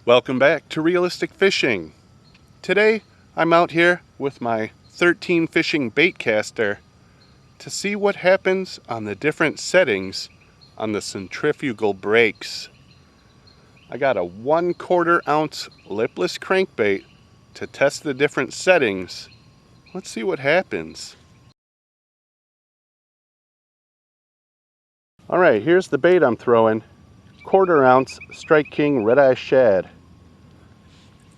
Welcome back to Realistic Fishing. Today I'm out here with my 13 fishing baitcaster to see what happens on the different settings on the centrifugal brakes. I got a 1/4 ounce lipless crankbait to test the different settings. Let's see what happens. Alright, here's the bait I'm throwing. 1/4 ounce Strike King red eye shad.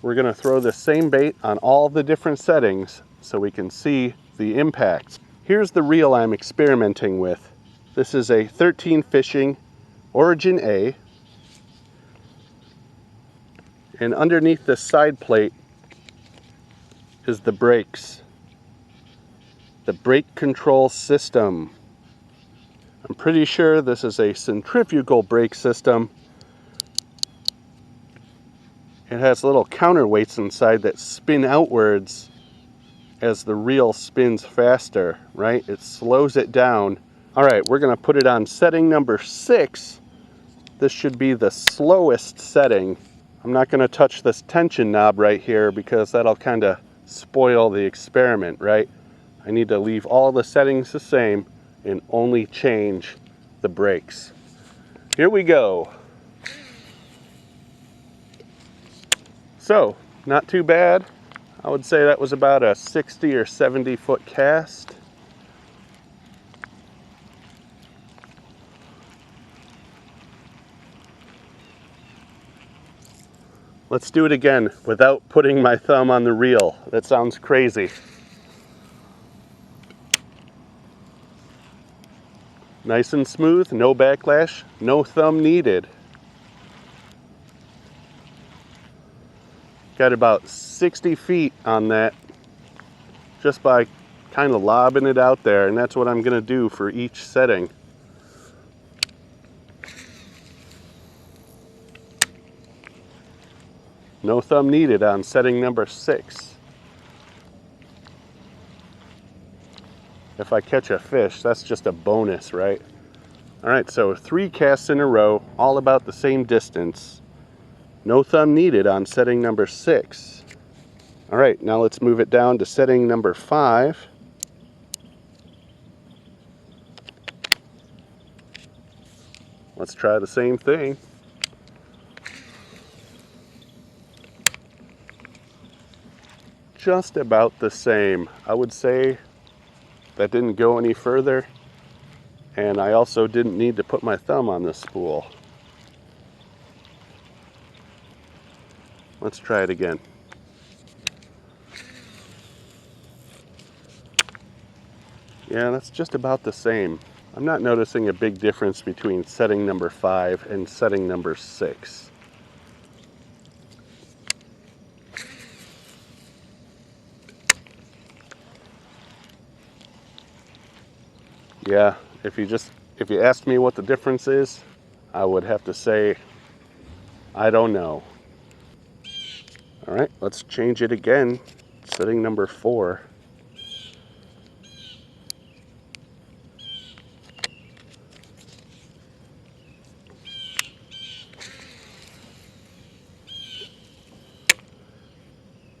We're going to throw the same bait on all the different settings so we can see the impact. Here's the reel I'm experimenting with. This is a 13 fishing Origin A, and underneath this side plate is the brakes, the brake control system. I'm pretty sure this is a centrifugal brake system. It has little counterweights inside that spin outwards as the reel spins faster, right? It slows it down. All right, we're gonna put it on setting number 6. This should be the slowest setting. I'm not gonna touch this tension knob right here because that'll kind of spoil the experiment, right? I need to leave all the settings the same and only change the brakes. Here we go. So, not too bad. I would say that was about a 60 or 70 foot cast. Let's do it again without putting my thumb on the reel. That sounds crazy. Nice and smooth, no backlash, no thumb needed. Got about 60 feet on that just by kind of lobbing it out there, and that's what I'm gonna do for each setting. No thumb needed on setting number 6. If I catch a fish, that's just a bonus, right? All right, so 3 casts in a row, all about the same distance. No thumb needed on setting number 6. All right, now let's move it down to setting number 5. Let's try the same thing. Just about the same. I would say that didn't go any further, and I also didn't need to put my thumb on the spool. Let's try it again. Yeah, that's just about the same. I'm not noticing a big difference between setting number 5 and setting number 6. Yeah, if you asked me what the difference is, I would have to say, I don't know. All right, let's change it again. Setting number 4.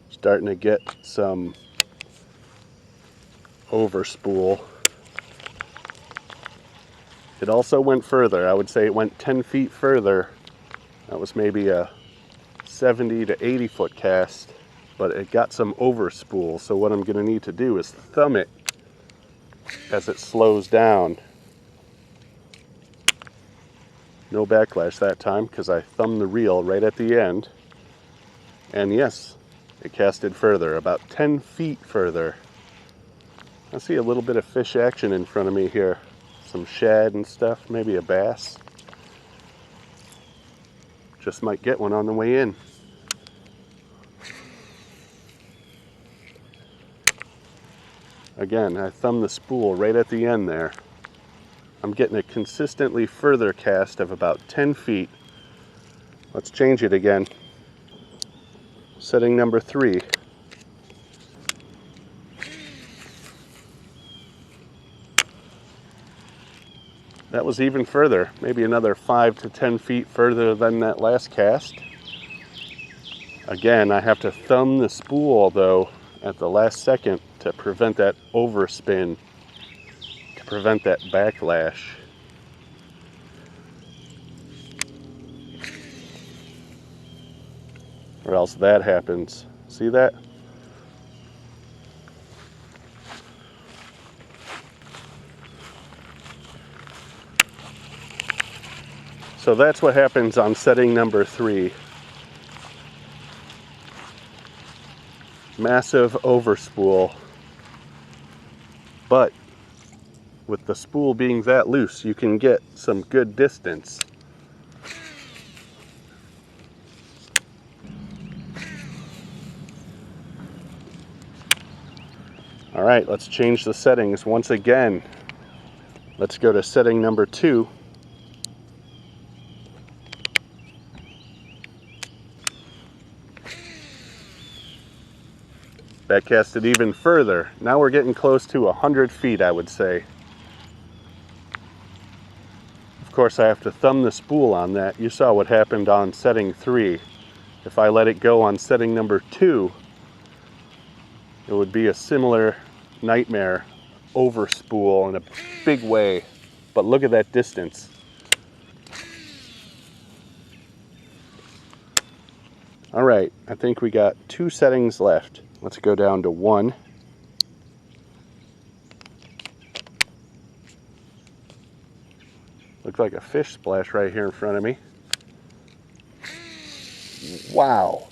Starting to get some overspool. It also went further. I would say it went 10 feet further. That was maybe a 70 to 80 foot cast, but it got some overspool. So what I'm going to need to do is thumb it as it slows down. No backlash that time because I thumbed the reel right at the end. And yes, it casted further, about 10 feet further. I see a little bit of fish action in front of me here. Some shad and stuff, maybe a bass. Just might get one on the way in. Again, I thumbed the spool right at the end there. I'm getting a consistently further cast of about 10 feet. Let's change it again. Setting number 3. That was even further, maybe another 5 to 10 feet further than that last cast. Again, I have to thumb the spool though at the last second to prevent that overspin, to prevent that backlash. Or else that happens. See that? So that's what happens on setting number 3. Massive overspool. But with the spool being that loose, you can get some good distance. All right, let's change the settings once again. Let's go to setting number 2. Backcast it even further. Now we're getting close to 100 feet, I would say. Of course, I have to thumb the spool on that. You saw what happened on setting 3. If I let it go on setting number 2, it would be a similar nightmare overspool in a big way. But look at that distance. All right, I think we got 2 settings left. Let's go down to 1. Looks like a fish splash right here in front of me. Wow.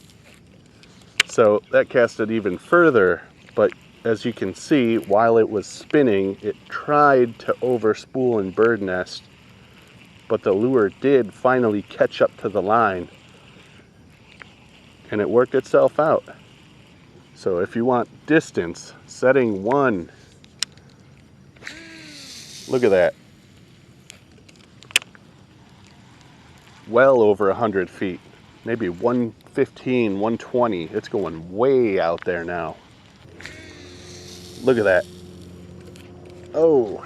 So that casted even further, but as you can see, while it was spinning, it tried to overspool and bird nest, but the lure did finally catch up to the line, and it worked itself out. So if you want distance, setting 1, look at that. Well over 100 feet, maybe 115, 120. It's going way out there now. Look at that. Oh.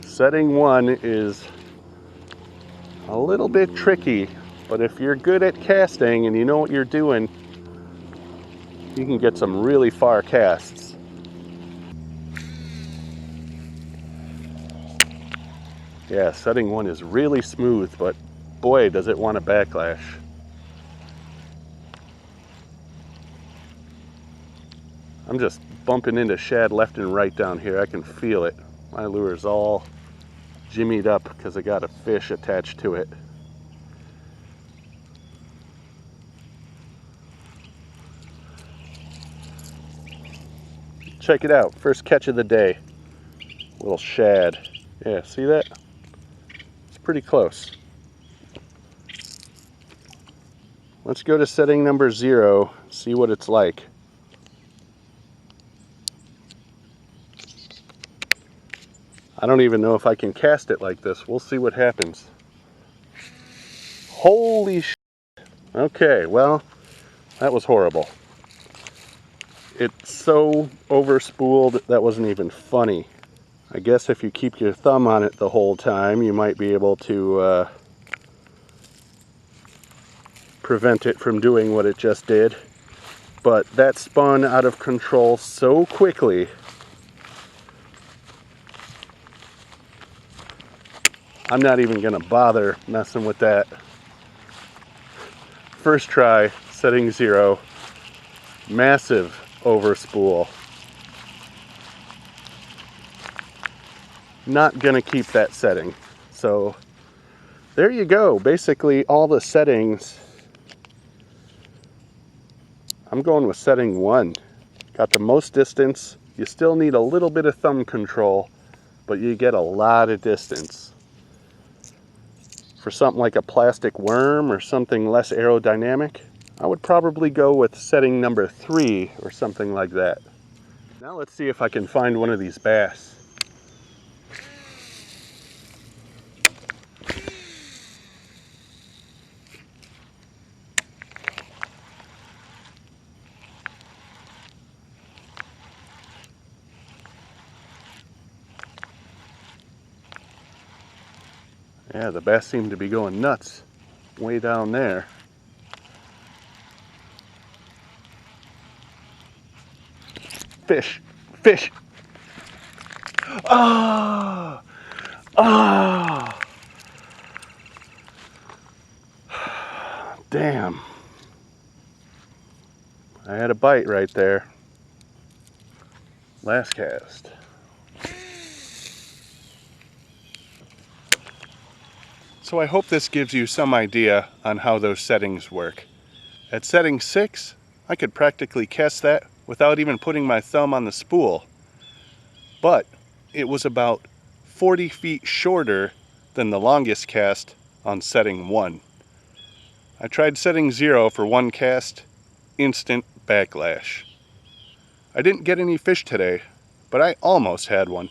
Setting 1 is a little bit tricky, but if you're good at casting and you know what you're doing, you can get some really far casts. Yeah, setting 1 is really smooth, but boy, does it want a backlash. I'm just bumping into shad left and right down here. I can feel it. My lure's all jimmied up because I got a fish attached to it. Check it out, first catch of the day. Little shad. Yeah, see that? It's pretty close. Let's go to setting number 0, see what it's like. I don't even know if I can cast it like this. We'll see what happens. Holy sh**. Okay, well, that was horrible. It's so overspooled, that wasn't even funny. I guess if you keep your thumb on it the whole time, you might be able to prevent it from doing what it just did. But that spun out of control so quickly. I'm not even gonna bother messing with that. First try, setting 0, massive overspool. Not gonna keep that setting. So there you go. Basically all the settings. I'm going with setting 1. Got the most distance. You still need a little bit of thumb control, but you get a lot of distance. For something like a plastic worm or something less aerodynamic, I would probably go with setting number 3 or something like that. Now let's see if I can find one of these bass. Yeah, the bass seem to be going nuts. way down there. Fish, fish. Ah, ah. Damn. I had a bite right there. Last cast. So I hope this gives you some idea on how those settings work. At setting 6, I could practically cast that without even putting my thumb on the spool. But it was about 40 feet shorter than the longest cast on setting 1. I tried setting 0 for one cast, instant backlash. I didn't get any fish today, but I almost had one.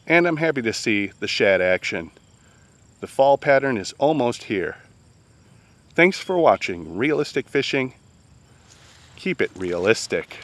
And I'm happy to see the shad action. The fall pattern is almost here. Thanks for watching Realistic Fishing. Keep it realistic.